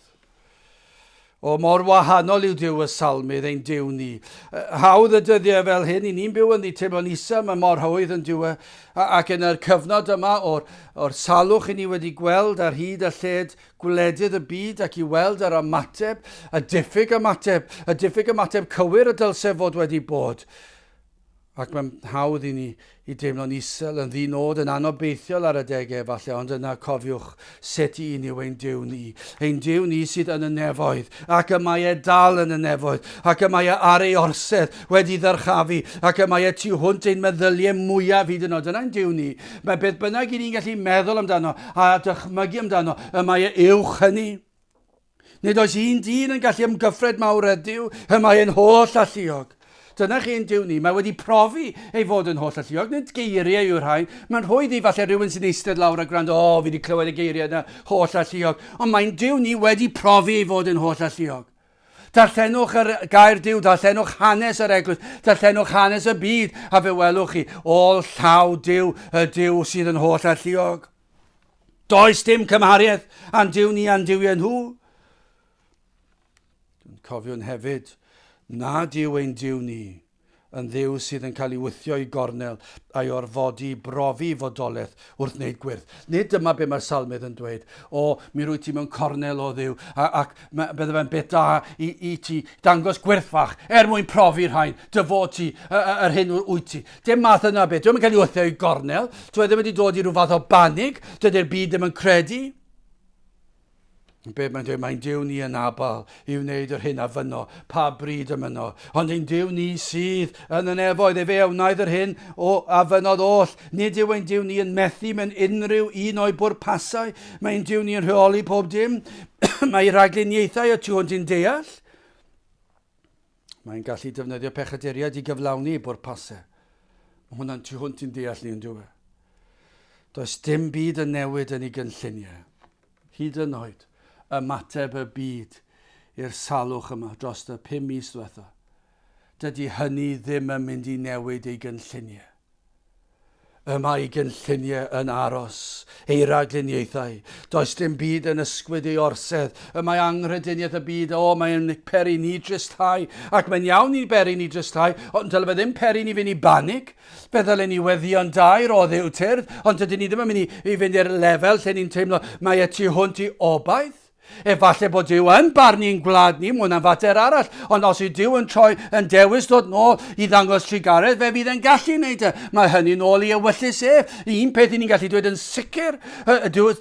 O mor wahanol yw Duw y Salmydd, ein Duw ni. Hawdd y dyddiau fel hyn, i ni'n byw yn ei teimlo'n isa, mae mor hawdd yn Duw ac yn yr cyfnod yma o'r salwch i ni wedi gweld ar hyd a lled gwledydd y byd ac i weld yr ymateb, y diffyg ymateb cywir y dylse fod wedi bod. Ac mae'n hawdd i ni i deimlo'n isel yn ddinod yn anobeithiol ar y degau falle, ond yna cofiwch sut i ni yw ein Duw ni. Ein Duw ni sydd yn y nefoedd, ac y mae dal yn y nefoedd, ac y mae ar ei orsedd wedi ddyrchafu, ac y mae tu hwnt ein meddyliau mwyaf hyd yn oed. Dyna'n Duw ni. Mae beth bynnag i ni'n gallu meddwl amdano a dychmygu amdano, y mae uwch hynny. Nid oes un dyn yn gallu ymgyffred mawr ydyw, y mae e'n holl alluog. Dyna chi'n Duw ni. Mae wedi profi ei fod yn holl alluog. Nid geiriau yw'r rhain. Mae'n rhwydd i falle rhywun sy'n eistedd lawr a gwrando, fi wedi clywed y geiriau yna holl alluog. Ond mae'n Duw ni wedi profi ei fod yn holl alluog. Darllenwch yr gair Duw, darllenwch hanes yr eglwys, darllenwch hanes y byd, a fe welwch chi, ôl llaw Duw, y Duw sydd yn holl alluog. Does dim cymhariaeth a'n Duw ni a'n Duw nhw. Dwi'n cofio'n hefyd, nad yw ein Duw ni yn Dduw sydd yn cael ei wythio i gornel a'i orfodi brofi fodolaeth wrth wneud gwirth. Nid dyma be mae'r Salmydd yn dweud, mi rwy ti mewn cornel o Dduw, ac bydde fe'n beth da i ti dangos gwirth fach, mwyn profi'r rhain, dyfo ti, yr hyn wyt ti. Dim math yna beth, dwi'n cael ei wythio i gornel, dwi ddim wedi dod i rhyw fath o banig, dydy'r byd ddim yn credu. Be mae'n dweud, mae'n Duw ni yn abal i wneud yr hyn a fyno, pa bryd yno. Ond ein Duw ni sydd yn y nefoedd, fe wnaeth yr hyn a fynodd oll. Nid yw ein Duw ni yn methu mewn unrhyw un o'i bwrpasau. Mae'n Duw ni yn rheoli pob dim. Mae ragluniaethau y tu hwnt i'n deall. Mae'n gallu defnyddio pechaduriaid i gyflawni i bwrpasau. Mae hwnna'n tu hwnt i'n deall ni yn dweud. Does dim byd yn newid yn ei gynlluniau. Hyd yn oed. Ymateb y byd i'r salwch yma dros y 5 mis diwetha. Dydy hynny ddim yn mynd i newid ei gynlluniau. Mae ei gynlluniau yn aros, ei ragluniaethau. Does dim byd yn ysgwyd ei orsedd. Mae anghrediniaeth y byd, mae'n peri ni dristau, ac mae'n iawn i peri ni dristau, ond dyle fe ddim peri ni fynd i banig. Fe ddylen ni weddio'n dair o ddiwtyrdd, ond dydyn ni ddim yn mynd i fynd i'r lefel lle ni'n teimlo mae tu hwnt i obaith. Efallai bod Duw yn barnu'n gwlad ni, mwyn am fater arall, ond os yw Duw yn troi yn dewis dod nôl i ddangos trigaredd, fe fydd yn gallu wneud e. Mae hynny nôl i ewyllus ef. Un peth i ni'n gallu dweud yn sicr,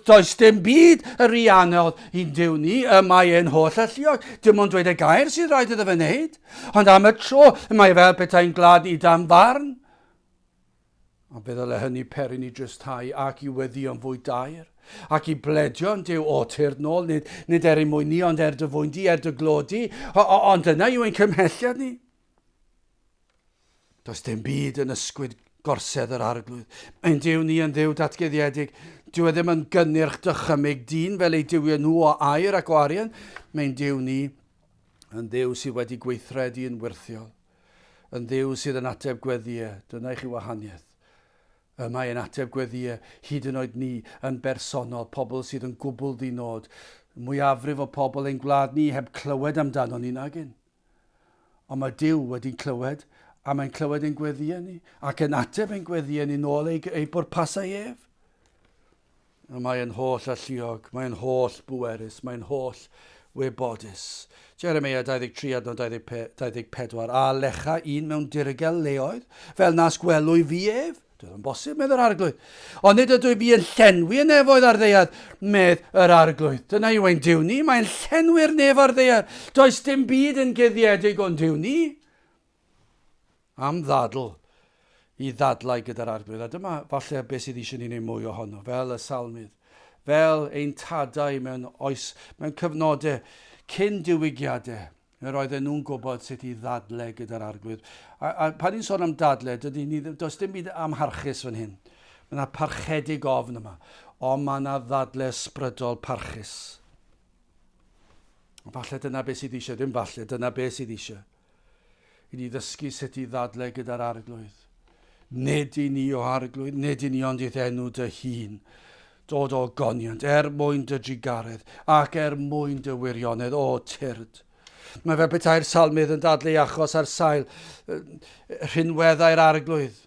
does dim byd y rianol i'n Duw ni, mae e'n holl alluog. Dim ond dweud y gair sydd rhaid iddo fe wneud, ond am y tro, mae fel petai'n glad i dan farn. A fe ddyle hynny peri ni dristau ac i weddio'n fwy dair. Ac i bledio'n Duw tyrd nôl, nid mwyn ni, ond dy fwyn di, dy glodi, ond yna yw ein cymhelliad ni. Does dim byd yn ysgwyd gorsedd yr arglwydd. Mae'n Duw ni yn Dduw datgyddiedig. Dyw e ddim yn gynnyrch dychymyg dyn fel ei diwio nhw o air ac o arian. Mae'n Duw ni yn Dduw sydd wedi gweithredu yn wirthiol. Yn Dduw sydd yn ateb gweddiau. Dyna i chi wahaniaeth. Mae yn ateb gweddiau hyd yn oed ni yn bersonol, pobl sydd yn gwbl ddinod. Mwyafrif o pobl ein gwlad ni heb clywed amdano ni nagyn. Ond mae Duw wedi'n clywed, a mae'n clywed ein gweddiau ni, ac yn ateb ein gweddiau ni nôl ei bwrpasau ef. Mae'n holl alluog, mae'n holl bwerus, mae'n holl wybodus. Jeremia 23 adnod 24, a lecha un mewn dirgel leoedd, fel nas gwelwy fi ef. Dwi'n yn bosib medd yr arglwydd. Ond nid ydw i fi yn llenwi y nefoedd ar ddeiad medd yr arglwydd. Dyna yw ein Duw ni, mae'n llenwi'r nef ar ddeiad. Does dim byd yn guddiedig o'n Duw ni. Am ddadl i ddadlau gyda'r arglwydd. A dyma falle beth sydd eisiau ni'n ei mwy ohono, fel y Salmydd. Fel ein tadau mewn cyfnodau cyn diwygiadau, roedden nhw'n gwybod sut i ddadle gyda'r arglwydd. A pan ni'n sôn am dadle, does dim byd amharchus fan hyn. Mae yna parchedig ofn yma, ond mae yna ddadle ysbrydol parchus. Falle dyna beth sydd eisiau, dim falle, dyna beth sydd eisiau. I ni ddysgu sut i ddadle gyda'r arglwydd. Nid i ni o arglwydd, nid i ni ond i'th enw dy hun. Dod o goniant, mwyn dy drigaredd, ac mwyn dy wirionedd, o tyrd. Mae fel petai'r salmydd yn dadlu achos ar sail rhinweddau'r arglwydd.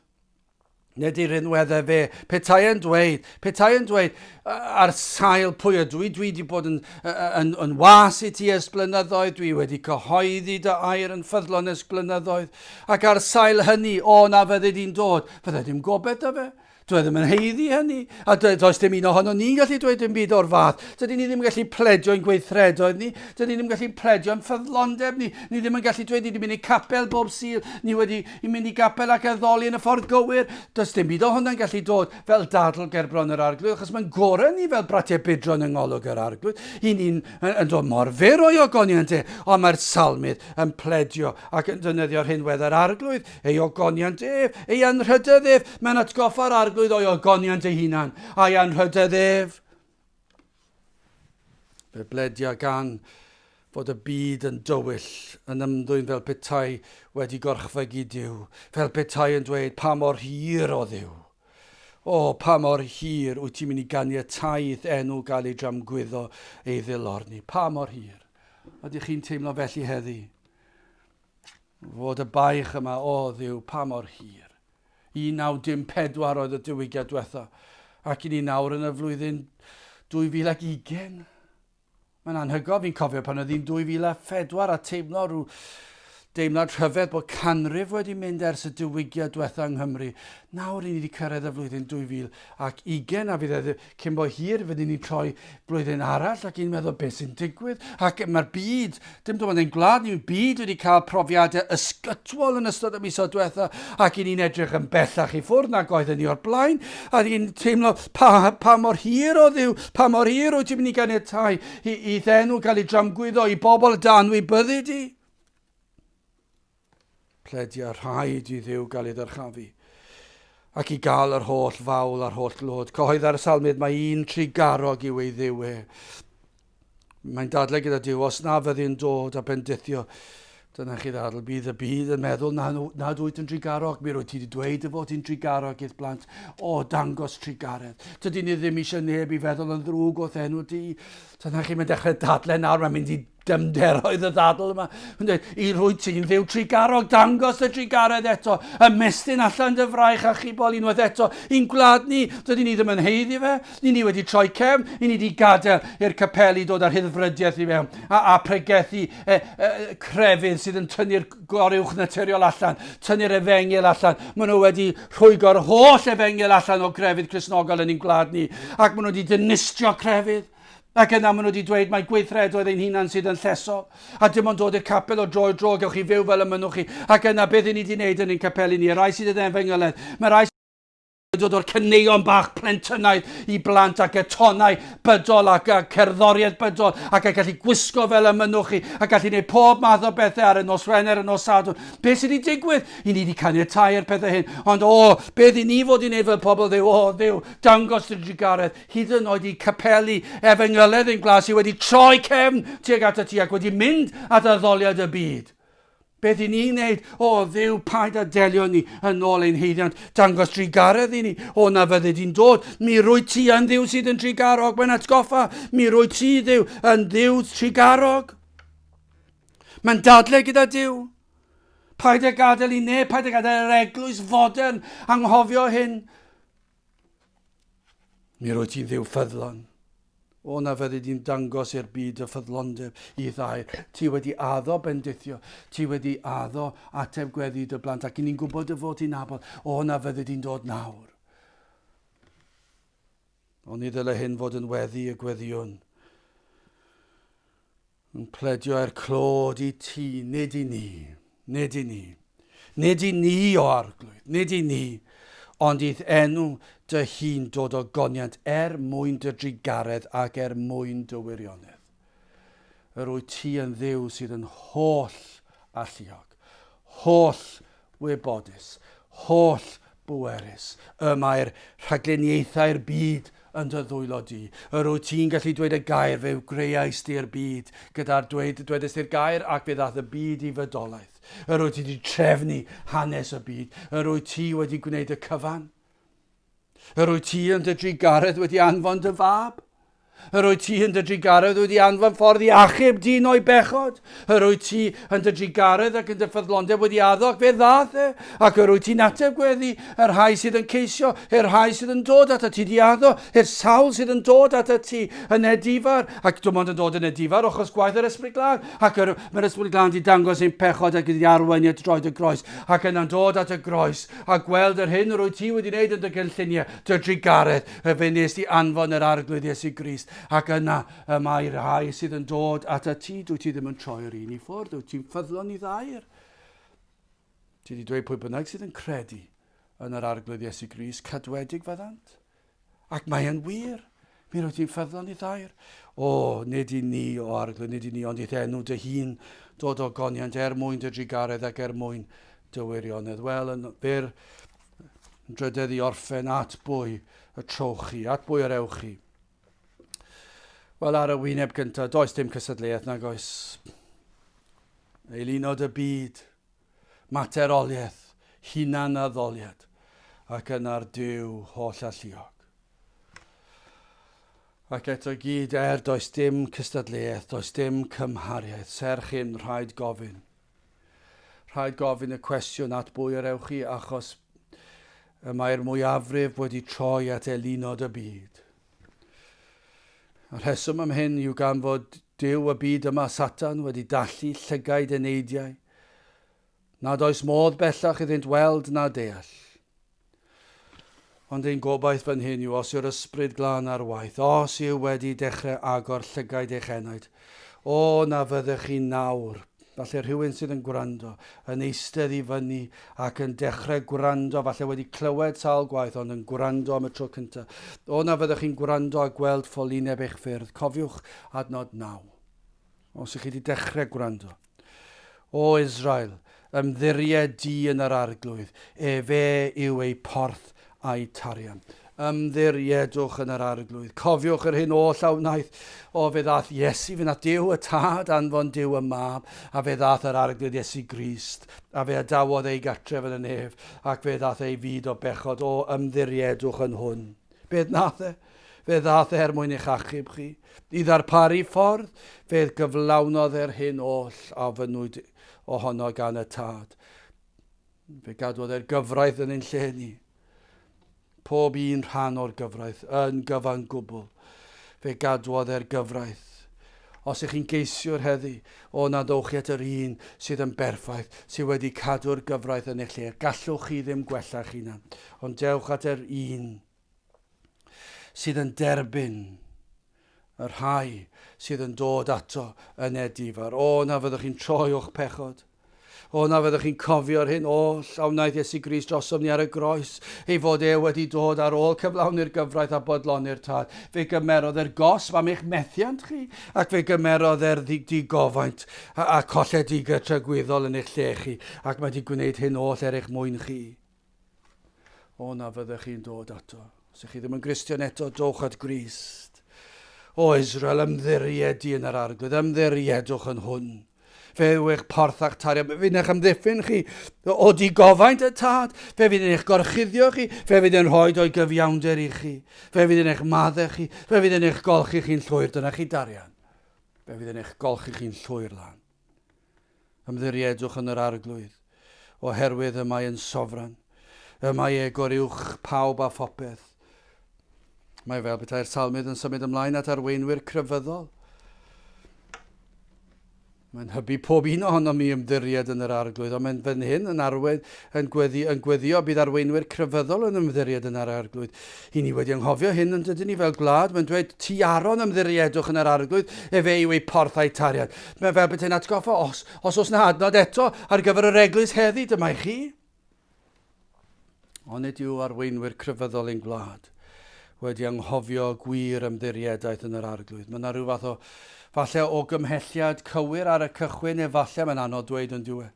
Nid i rhinweddau fe. Petai yn dweud, ar sail pwy ydw i, dwi wedi bod yn was i ti ers blynyddoedd, dwi wedi cyhoeddi dy air yn ffyddlon ers blynyddoedd, ac ar sail hynny, na fydde di'n dod, fydde dim gobeth o fe. Dwi ddim yn heiddi hynny, a does dim un ohono ni'n gallu dweud dim byd o'r fath. Dydyn ni ddim yn gallu pledio'n gweithredoedd ni, dydyn ni ddim yn gallu pledio'n ffyddlondeb ni, ni ddim yn gallu dweud ni wedi mynd i capel bob sil, ni wedi mynd i capel ac addoli yn y ffordd gywir. Does dim byd ohono'n gallu dod fel dadl gerbron yr arglwydd, achos mae'n gorau ni fel bratiau bydron yng ngolwg yr arglwydd. I ni'n dod mor fyr o'i ogoniant ond mae'r salmydd yn pledio ac yn defnyddio'r rhinwedd yr arglwydd, ei ogoniant ei anrhydydd mae'n atgoffa'r arglwydd o'i ogoniant ei hunan, a'i anrhydydd Fe bledio gan fod y byd yn dywyll, yn ymddwyn fel petai wedi gorchfygu Duw, fel petai yn dweud pa mor hir o Dduw. Pa mor hir wyt ti'n mynd i ganiataeth enw gael ei dramgwyddo ei ddilorni. Pa mor hir. Ydych chi'n teimlo felly heddi? Fod y baich yma, Dduw, pa mor hir. 1914 oedd y diwygiad diwetha, ac i ni nawr yn y flwyddyn 2020. Mae'n anhygoel, fi'n cofio pan oedd hi'n 2004 a teimlo rhyw deimlad rhyfedd bod canrif wedi mynd ers y diwygiad diwetha yng Nghymru. Nawr i ni wedi cyrraedd y flwyddyn 2020 a fydd cyn bo hir fydden ni'n troi blwyddyn arall ac i'n meddwl beth sy'n digwydd. Ac mae'r byd, dim dwi'n meddwl gwlad ni'n byd wedi cael profiadau ysgytwol yn ystod y misoedd diwetha ac i ni'n edrych yn bellach i ffwrdd nag oedden ni o'r blaen. A ni'n teimlo pa mor hir o Dduw, pa mor hir wyt ti'n mynd i ganiatáu i ddenw gael ei dramgwyddo i bobl dan wybyddu di. Pledio rhaid i Dduw gael ei ddyrchafu ac i gael yr holl fawl a'r holl glod. Cyhoedd ar y salmydd mae un trigarog yw ei Dduw Mae'n dadlau gyda Duw, os na fyddi'n dod a bendithio, dyna chi ddadl, bydd y byd yn meddwl nad wyt yn trigarog. Mi rwyt ti wedi dweud y fod ti'n trigarog i'r blant. Dangos trigaredd. Dydyn ni ddim eisiau neb i feddwl yn ddrwg wrth enw di. Dyna chi mae'n dechrau dadlau nawr, mae'n mynd i dymderoedd y ddadl yma. I rwyt ti'n Dduw trigarog, dangos y trigaredd eto, ymestyn allan dy fraich a chibol unwaith eto. I'n gwlad ni, dydyn ni ddim yn heiddi fe. Ni wedi troi cefn, ni wedi gadael i'r capeli dod ar hyddfrydiaeth i mewn a pregethu crefydd sydd yn tynnu'r goruwch naturiol allan, tynnu'r efengil allan. Maen nhw wedi rhwygo'r holl efengil allan o grefydd Cristnogol yn ein gwlad ni, ac maen nhw wedi dynistio crefydd. Ac yna maen nhw wedi dweud mae gweithredoedd ein hunan sydd yn lleso. A dim ond dod i'r capel o dro, gewch chi fyw fel y mynwch chi. Ac yna beth i ni wedi gwneud yn ein capeli ni. Y rai sydd yn efengiledd. Mae rai dod o'r cyneuon bach plentynnaidd i blant ac y tonau bydol ac cerddoriaeth bydol ac yn gallu gwisgo fel y mynwch chi ac gallu gwneud pob math o bethau ar y nos Wener, y nos Sadwrn. Beth sydd wedi digwydd? I ni wedi caniatáu'r pethau hyn. Ond beth i ni fod i wneud fel pobl Dduw? Dduw, dangos dy drigaredd. Hyd yn oed i capeli efengiledd yn glas i wedi troi cefn tuag at y ti ac wedi mynd at addoliad y byd. Beth i ni'n neud? Dduw, paid a delio ni yn ôl ein heiddiant, dangos trigaredd i ni. Na fydde di'n dod. Mi rwyt ti yn Dduw sydd yn trigarog. Mae'n atgoffa. Mi rwyt ti Dduw yn Dduw trigarog. Mae'n dadlau gyda Dduw. Paid a gadael i neb, paid a gadael yr eglwys fodern anghofio hyn. Mi rwyt ti'n Dduw ffyddlon. Na fyddi di'n dangos i'r byd y ffyddlondeb i ddair. Ti wedi addo bendithio. Ti wedi addo ateb gweddi dy blant. Ac ni'n gwybod y fod ti'n nabod. Na fyddi di'n dod nawr. Ni ddyle hyn fod yn weddi y gweddiwn. Yn pledio i'r clod i ti, nid i ni. Nid i ni. Nid i ni o arglwydd. Nid i ni. Ond i'th enw dy hun dod o goniant mwyn dy drigaredd ac mwyn dy wirionedd. Yr wyt ti yn ddiw sydd yn holl alluog, holl wybodus, holl bwerus. Mae'r rhagluniaethau'r byd yn dy ddwylo di. Yr wyt ti'n gallu dweud y gair fe greuais di'r byd gyda'r dwedais di'r gair ac fe ddath y byd i fydolaeth. Yr wyt ti wedi trefnu hanes y byd. Yr wyt ti wedi gwneud y cyfan. Yr wyt ti yn dy drigaredd wedi anfon dy fab. Yr wyt ti yn dy drigaredd wedi anfon ffordd i achub dyn o'i bechod. Yr wyt ti yn dy drigaredd ac yn dy ffyddlondeb wedi addo ac fe ddath e. Ac yr wyt ti'n ateb gweddi yr rhai sydd yn ceisio, yr rhai sydd yn dod at y ti di addo, yr sawl sydd yn dod at y ti yn edifar. Ac dim ond yn dod yn edifar ochos gwaith yr Ysbryd Glân. Ac mae'r Ysbryd Glân di dangos ein pechod ac wedi arwain at droed y groes. Ac yna'n dod at y groes a gweld yr hyn yr wyt ti wedi wneud yn dy gynlluniau, dy drigaredd, y fe nes di anfon yr arglwydd Iesu Grist. Ac yna mae'r rhai sydd yn dod at y ti, dwi ti ddim yn troi'r un i ffwrdd, dwi ti'n ffyddlon i ddair. Ti wedi dweud pwy bynnag sydd yn credu yn yr arglwydd Iesu Grist, cadwedig fyddant. Ac mae yn wir, mi rwyt ti'n ffyddlon i ddair. Nid i ni o arglwydd, nid i ni ond i enw dy hun dod o goniant mwyn dy drigaredd ac mwyn dy wirionedd. Wel, yn fyr drydydd i orffen at bwy y trochi, at bwy yr ewchi. Wel, ar y wyneb gyntaf, does dim cysadleuaeth nag oes. Eilunod y byd, materoliaeth, hunan addoliad, ac yna'r Duw holl alluog. Ac eto gyd does dim cystadleuaeth, does dim cymhariaeth, serch hyn rhaid gofyn. Rhaid gofyn y cwestiwn at bwy yr ewchi, achos mae'r mwyafrif wedi troi at eilunod y byd. Y rheswm am hyn yw gan fod Duw y byd yma Satan wedi dallu llygaid y neidiau. Nad oes modd bellach iddynt weld na deall. Ond ein gobaith fan hyn yw os yw'r Ysbryd Glân ar waith, os yw wedi dechrau agor llygaid eich enaid, na fyddech chi nawr. Falle rhywun sydd yn gwrando, yn eistedd i fyny ac yn dechrau gwrando, falle wedi clywed sawl gwaith, ond yn gwrando am y tro cyntaf. Na fyddech chi'n gwrando a gweld ffolineb eich ffyrdd. Cofiwch adnod 9. Os ych chi wedi dechrau gwrando. O Israel, ymddiried di yn yr arglwydd, fe yw ei porth a'i tarian. Ymddiriedwch yn yr arglwydd. Cofiwch yr hyn o llawnaeth. Fe ddath Iesu, fe ddath Duw y Tad anfon Duw y Mab, a fe ddath yr arglwydd Iesu Grist, a fe adawodd ei gartref yn y nef, ac fe ddath ei fyd o bechod. Ymddiriedwch yn hwn. Beth nath e? Fe ddath mwyn eich achub chi. I ddarparu ffordd, fe gyflawnodd hyn oll a fynwyd ohono gan y Tad. Fe gadwodd gyfraith yn ein lle ni. Pob un rhan o'r gyfraith yn gyfan gwbl. Fe gadwodd gyfraith. Os ych chi'n geisio'r heddi, nad owch chi at yr un sydd yn berffaith, sydd wedi cadw'r gyfraith yn eich lle. Gallwch chi ddim gwella'ch hunan, ond dewch at yr un sydd yn derbyn y rhai sydd yn dod ato yn edifar. Na fyddwch chi'n troi o'ch pechod. Na fyddwch chi'n cofio'r hyn llawnaeth Iesu Grist drosom ni ar y groes, ei fod wedi dod ar ôl cyflawni'r gyfraith a bodloni'r Tad. Fe gymerodd gosb am eich methiant chi, ac fe gymerodd digofaint a colledigaeth tragwyddol yn eich lle chi, ac mae wedi gwneud hyn oll eich mwyn chi. Na fyddwch chi'n dod ato. Os ych chi ddim yn Gristion eto, dowch at Grist. Israel, ymddiried di yn yr arglwydd, ymddiriedwch yn hwn. Fe yw eich porth a'ch tarian. Fe fydd eich amddiffyn chi o digofaint y Tad. Fe fydd eich gorchuddio chi. Fe fydd e'n rhoi o'i gyfiawnder i chi. Fe fydd eich maddau chi. Fe fydd eich golchi chi'n llwyr. Dyna chi darian. Fe fydd eich golchi chi'n llwyr lan. Ymddiriedwch yn yr arglwydd. Oherwydd y mae yn sofran. Y mae goriwch pawb a phopeth. Mae fel betai'r salmydd yn symud ymlaen at arweinwyr crefyddol. Mae'n hybu pob un ohono mi ymddiried yn yr arglwydd, ond mae'n fan hyn yn gweddio bydd arweinwyr crefyddol yn ymddiried yn yr arglwydd. I ni wedi anghofio hyn yn dydyn ni fel gwlad. Mae'n dweud tiaron ymddiriedwch yn yr arglwydd, fe yw ei porth a'i tarian. Mae'n fel beth ein atgoffa, os na adnod eto ar gyfer yr eglwys heddi, dyma i chi. Ond nid yw arweinwyr crefyddol ein gwlad. wedi anghofio gwir ymddiriedau yn yr arglwydd. Mae yna rhyw fath o, falle o gymhelliad cywir ar y cychwyn, neu falle mae'n anodd dweud yn diwedd.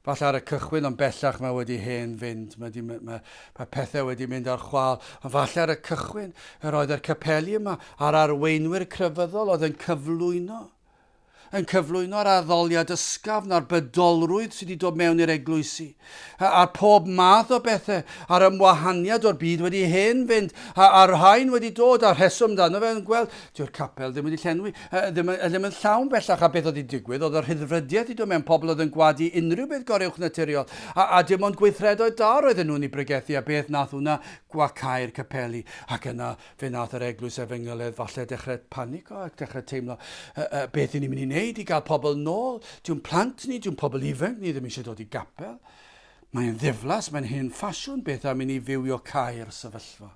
Falle ar y cychwyn, ond bellach mae wedi hen fynd. Mae pethau wedi mynd ar chwal. Ond falle ar y cychwyn, yr oedd yr capeli yma a'r arweinwyr crefyddol oedd yn cyflwyno'r addoliad ysgafn a'r bydolrwydd sydd wedi dod mewn i'r eglwysi. A'r pob math o bethau, a'r ymwahaniad o'r byd wedi hen fynd, a'r rhain wedi dod, a'r rheswm dan o fe'n gweld, dyw'r capel ddim wedi llenwi, ddim yn llawn bellach a beth oedd wedi digwydd, oedd yr hyddfrydiaeth wedi dod mewn pobl oedd yn gwadu unrhyw beth gorywch naturiol, a dim ond gweithredoedd dar oedden nhw'n ei bregethu, a beth nath hwnna gwacau'r capeli, ac yna fe nath yr eglwys Efengyledd falle dechrau panico ac dechrau teimlo beth i ni'n mynd i wneud i gael pobl nôl. Dwi'n plant ni, dwi'n pobl ifanc ni ddim eisiau dod i gapel. Mae'n ddiflas, mae'n hen ffasiwn beth am i ni fywio cair sefyllfa.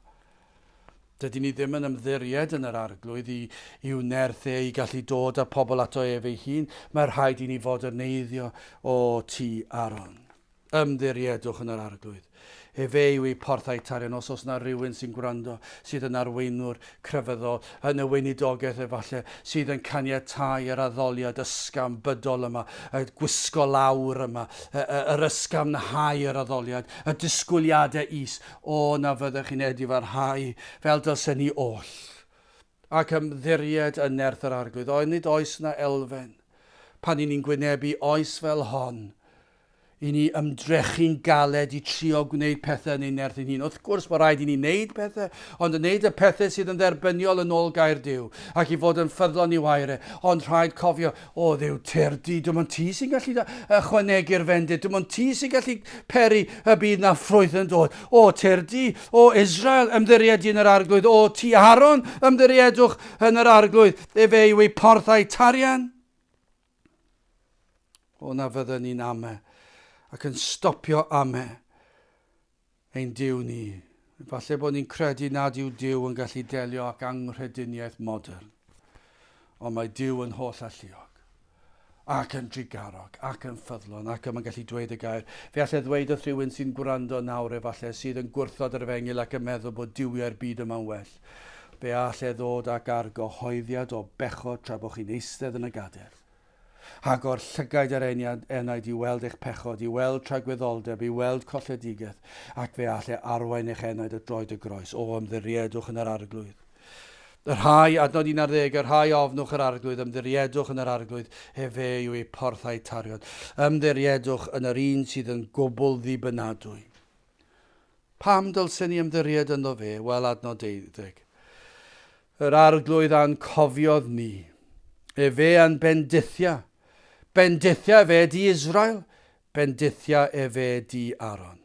Dydyn ni ddim yn ymddiried yn yr arglwydd i'w nerth i gallu dod â pobl ato ef ei hun. Mae'r rhaid i ni fod yn neiddio o tŷ Aron. Ymddiriedwch yn yr arglwydd. Efe yw ei porthau tarian, os yna rhywun sy'n gwrando, sydd yn arweinwr crefyddol, yn y weinidogaeth efallai, sydd yn caniatáu yr addoliad ysgam bydol yma, y gwisgo lawr yma, yr ysgamnhau yr addoliad, y disgwyliadau is, na fyddech chi'n edifarhau fel dylsen ni oll. Ac ymddiried yn nerth yr arglwydd, nid oes na elfen, pan ni'n gwynebu oes fel hon, i ni ymdrechu'n galed i trio gwneud pethau yn ein nerth ein hun. Wrth gwrs, mae rhaid i ni wneud pethau, ond yn wneud y pethau sydd yn dderbyniol yn ôl gair Duw, ac i fod yn ffyddlon i wairau. Ond rhaid cofio, Dduw, terdi, dim ond ti sy'n gallu ychwanegu'r fendid, dim ond ti sy'n gallu peri y bydd na ffrwyth yn dod. Terdi, Israel, ymddiried yn yr arglwydd, ti Aron, ymddiriedwch yn yr arglwydd, efe yw ei porthau tarian. Na fydden ni'n ame, ac yn stopio ame ein Duw ni. Falle bod ni'n credu nad yw Duw yn gallu delio ac anghrediniaeth modern. Ond mae Duw yn holl alluog, ac yn drigarog, ac yn ffyddlon, ac yn gallu dweud y gair. Fe allai ddweud wrth rhywun sy'n gwrando nawr efallai sydd yn gwrthod yr efengil ac yn meddwl bod diwio'r byd yma'n well. Fe allai ddod ac ar gyhoeddiad o bechod tra bod chi'n eistedd yn y gadair. Ac o'r llygaid yr enaid i weld eich pechod, i weld tragwyddoldeb, i weld colledigaeth, ac fe allai arwain eich enaid at droed y groes. Ymddiriedwch yn yr arglwydd. Yr rhai, adnod 11, yr rhai ofnwch yr arglwydd, ymddiriedwch yn yr arglwydd, efe yw ei porthau tarion. Ymddiriedwch yn yr un sydd yn gwbl ddibynadwy. Pam dylsen ni ymddiried ynddo fe? Wel, adnod 12. Yr arglwydd a'n cofiodd ni, efe a'n bendithia. Bendithia efe di Israel, bendithia efe di Aron.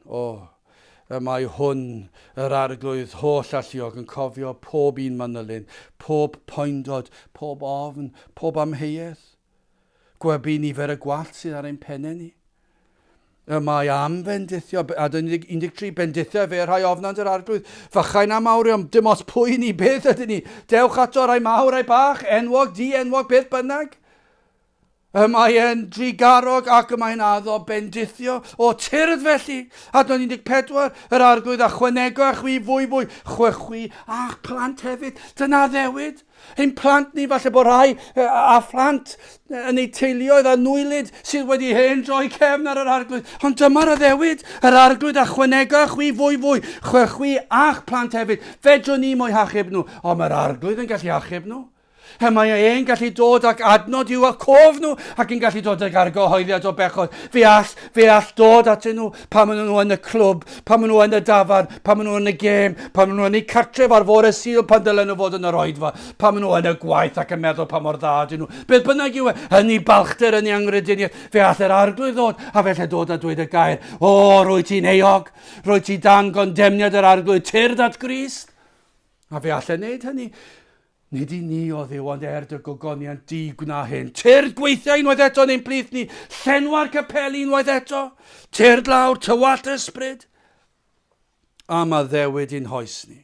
Mae hwn, yr arglwydd holl alluog, yn cofio pob un manylun, pob poendod, pob ofn, pob amheuaeth. Gwebu nifer y gwallt sydd ar ein pennau ni. Mae am bendithio, a 13, bendithio fe rhai ofnad yr arglwydd. Fychau na mawrion, dim os pwy ni, beth ydyn ni. Dewch ato rai mawr, rai bach, enwog, enwog, beth bynnag. Mae e'n drigarog ac mae'n addo bendithio tyrdd felly. Adnod 14, yr arglwydd a chwanego a chwi fwy, chwechwi a'ch plant hefyd. Dyna ddewyd. Ein plant ni falle bod rhai a phlant yn ei teuluoedd a nŵlid sydd wedi hen droi cefn ar yr arglwydd. Ond dyma'r ddewyd, yr arglwydd a chwanego a chwi fwy, chwechwi a'ch plant hefyd. Fedrwn ni mo'i hachub nhw, ond mae'r arglwydd yn gallu achub nhw. Mae e'n gallu dod ac adnod i'w cof nhw ac yn gallu dod ag argyhoeddiad o bechod. Fe all dod atyn nhw pan maen nhw yn y clwb, pan maen nhw yn y dafarn, pan maen nhw yn y gêm, pan maen nhw yn eu cartref ar fore Sul pan dylen nhw fod yn yr oedfa, pan maen nhw yn y gwaith ac yn meddwl pa mor dda ydyn nhw. Beth bynnag yw yn ei balchder, yn ei angrydiniaeth, fe all yr arglwydd ddod a felly dod a dweud y gair. Rwy ti'n eog, rwy ti dan gondemniad yr arglwydd, tyrd at Grist. A fe all wneud hynny. Nid i ni o Dduw, ond dy gogoniant di gwna hyn. Tyrd gweithio unwaith eto neu'n plith ni. Llenwa'r capeli unwaith eto. Tyrd lawr, tywat ysbryd. A mae ddewyd i'n hoes ni.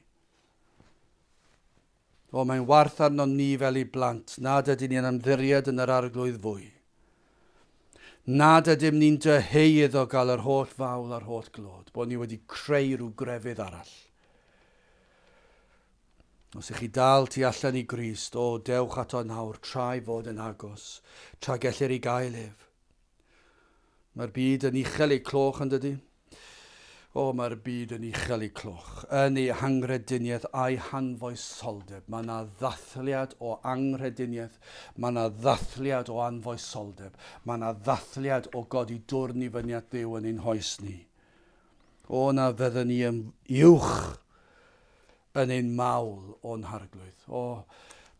Mae'n warth arno ni fel i blant. Nad ydyn ni'n ymddiried yn yr arglwydd fwy. Nad ydym ni'n dyheuedd o gael yr holl fawl a'r holl glod. Bod ni wedi creu rhyw grefydd arall. Os ych chi dal tu allan i Grist, o dewch ato nawr tra i fod yn agos, tra gellir i gaelef. Mae'r byd yn uchel ei cloch yn dydy. O, mae'r byd yn uchel ei cloch. Yn ei hangrediniaeth a'i hanfoesoldeb. Mae yna ddathliad o angrediniaeth. Mae yna ddathliad o anfoesoldeb. Mae yna ddathliad o godi dwrn i fyny at Dduw yn ein hoes ni. O, na fydden ni yn uwch yn ein mawl o'n harglwydd. O,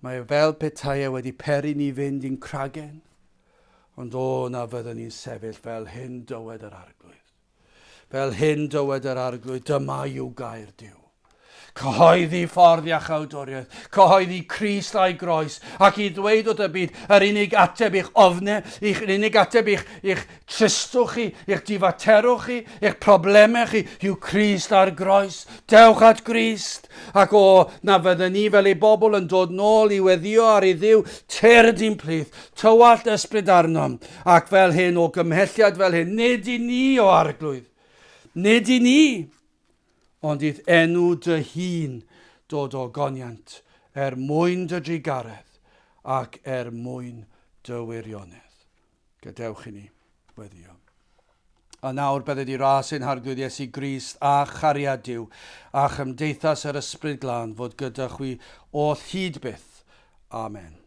mae fel petai wedi peri ni fynd i'n cragen. Ond o, na fydden ni'n sefyll fel hyn dywed yr arglwydd. Fel hyn dywed yr arglwydd, dyma yw gair Duw. Cyhoeddi ffordd iach awdoriaeth, cyhoeddi Crist a'i groes, ac i ddweud o dy byd, yr unig ateb i'ch ofne, yr unig ateb i'ch tristwch chi, i'ch difaterwch chi, i'ch problemau chi, yw Crist a'r groes. Dewch at Grist, ac o, na fydden ni fel ei bobl yn dod nôl i weddio ar ei Dduw, tyrd i'n plith, tywallt ysbryd arnom, ac fel hyn o gymhelliad fel hyn, nid i ni o arglwydd, nid i ni, ond idd enw dy hun dod o goniant, mwyn dy drigaredd ac mwyn dy wirionedd. Gadewch i ni weddio. A nawr bydde di ras ein harglwydd Iesu Grist a chariad Duw, a chymdeithas yr ysbryd glân fod gyda chwi o hyd byth. Amen.